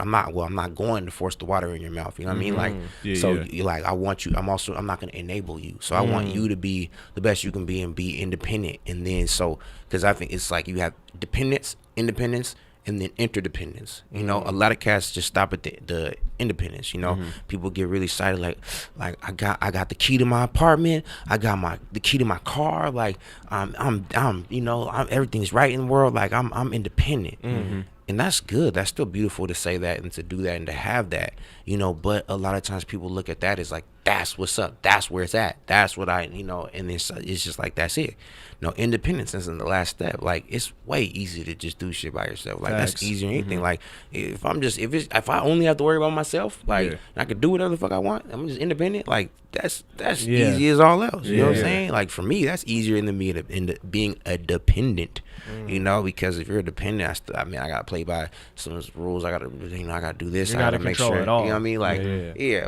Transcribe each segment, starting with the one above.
I'm not going to force the water in your mouth. You know what I mean? Like, you like, I'm not going to enable you. So I want you to be the best you can be and be independent. And then, because I think it's like you have independence, and then interdependence. You know, a lot of cats just stop at the independence. You know, people get really excited, like I got the key to my apartment, I got the key to my car, like I'm everything's right in the world, like I'm independent. And that's good. That's still beautiful to say that and to do that and to have that, you know. But a lot of times people look at that as like, that's what's up. That's where it's at. That's what and it's just like, that's it. No, independence isn't the last step. Like, it's way easier to just do shit by yourself. Like, that's easier than anything. Like, if I only have to worry about myself, like, and I can do whatever the fuck I want, I'm just independent. Like, that's easy as all else. You know what I'm saying? Like, for me, that's easier than me being a dependent. You know, because if you're a dependent, I gotta play by some of the rules. I gotta do this. I gotta make sure. You know what I mean? Like,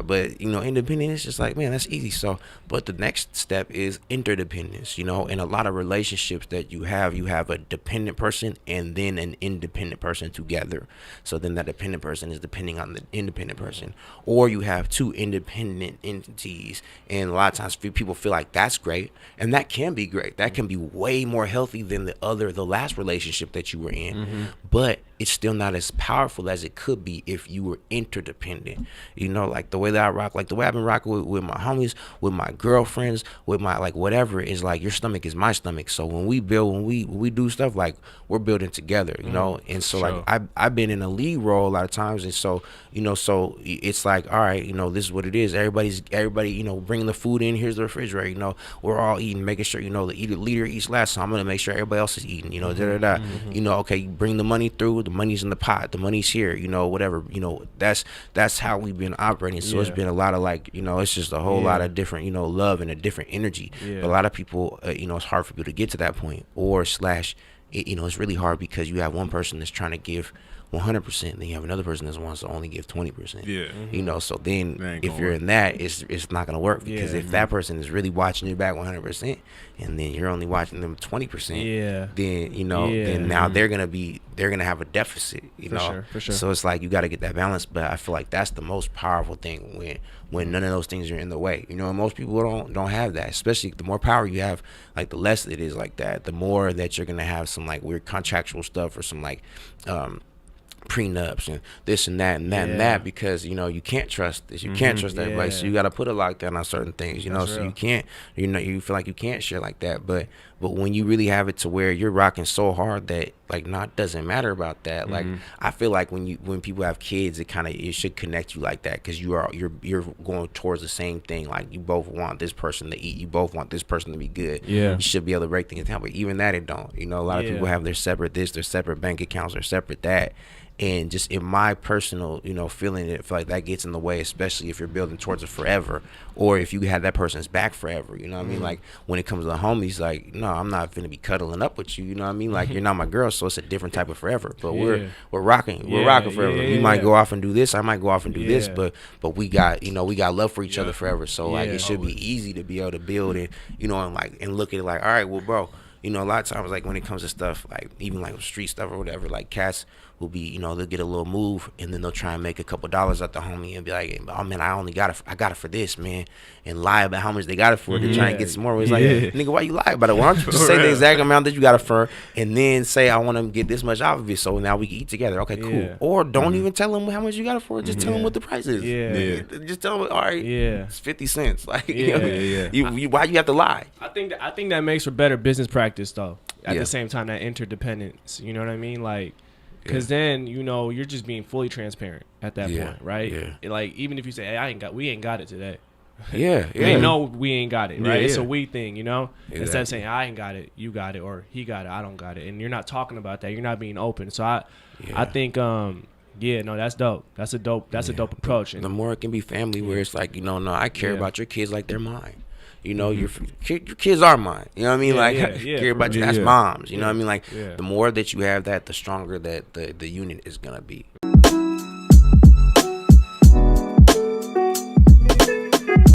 but independent is just like, man, that's easy. So, but the next step is interdependence. You know, in a lot of relationships that you have a dependent person and then an independent person together. So then that dependent person is depending on the independent person, or you have two independent entities. And a lot of times people feel like that's great, and that can be great. That can be way more healthy than the last relationship that you were in, but it's still not as powerful as it could be if you were interdependent. You know, like the way that I rock, like the way I've been rocking with my homies, with my girlfriends, with my, like, whatever, is like, your stomach is my stomach. So when we do stuff, like, we're building together, you know. And so like I've been in a lead role a lot of times, and so so it's like, all right, this is what it is. Everybody bringing the food in. Here's the refrigerator. We're all eating, making sure the leader eats last, so I'm gonna make sure everybody else is eating. Okay, you bring the money through. The money's in the pot. The money's here. Whatever. That's how we've been operating. So it's been a lot of, like, it's just a whole lot of different, love and a different energy. But a lot of people, it's hard for people to get to that point, or slash, it's really hard because you have one person that's trying to give 100%, then you have another person that wants to only give 20%. So then if you're in that, it's not gonna work, because if that person is really watching you back 100%, and then you're only watching them 20%, then then now they're gonna have a deficit. For sure. So it's like, you got to get that balance. But I feel like that's the most powerful thing, when none of those things are in the way. And most people don't have that. Especially the more power you have, like, the less it is like that. The more that you're gonna have some, like, weird contractual stuff, or some, like, prenups and this and that and that and that, because you can't trust this, you can't trust everybody, so you got to put a lockdown on certain things, so real. You can't, you feel like you can't share like that, but when you really have it to where you're rocking so hard that, like, not doesn't matter about that. Like, I feel like when people have kids, it should connect you like that, because you're going towards the same thing. Like, you both want this person to eat, you both want this person to be good. You should be able to break things down, but even that, it don't. A lot of people have their separate this, their separate bank accounts, their separate that. And just in my personal, feeling, it feel like that gets in the way, especially if you're building towards it forever, or if you had that person's back forever. You know what I mean? Like, when it comes to the homies, like, no, I'm not finna be cuddling up with you. You know what I mean? Like, you're not my girl, so it's a different type of forever. But we're rocking forever. You might go off and do this, I might go off and do this, but we got we got love for each other forever. So like, it should be easy to be able to build it, and look at it like, all right, well, bro. A lot of times, like, when it comes to stuff, like, even like street stuff or whatever, like, cats will be, they'll get a little move, and then they'll try and make a couple dollars at the homie and be like, oh man, I got it for this, man, and lie about how much they got it for to try and get some more. It's like, nigga, why you lie about it? Why don't you just say the exact amount that you got it for, and then say, I want to get this much out of it, so now we can eat together. Okay, cool. Or don't even tell them how much you got it for. Just tell them what the price is. Just tell them, all right, it's 50 cents. Like, why you have to lie? I think that makes for better business practice, though. At the same time, that interdependence. You know what I mean? Like, because then you're just being fully transparent at that point, right? Like, even if you say, hey, we ain't got it today. They know we ain't got it, right? It's a we thing, Instead of saying, I ain't got it, you got it, or he got it, I don't got it, and you're not talking about that. You're not being open. So I think that's dope. That's a dope approach. And the more it can be family, where it's like, no, I care about your kids like they're mine. Your kids are mine. You know what I mean? Like, care about you. That's moms. You know what I mean? Like, the more that you have that, the stronger that the unit is gonna be.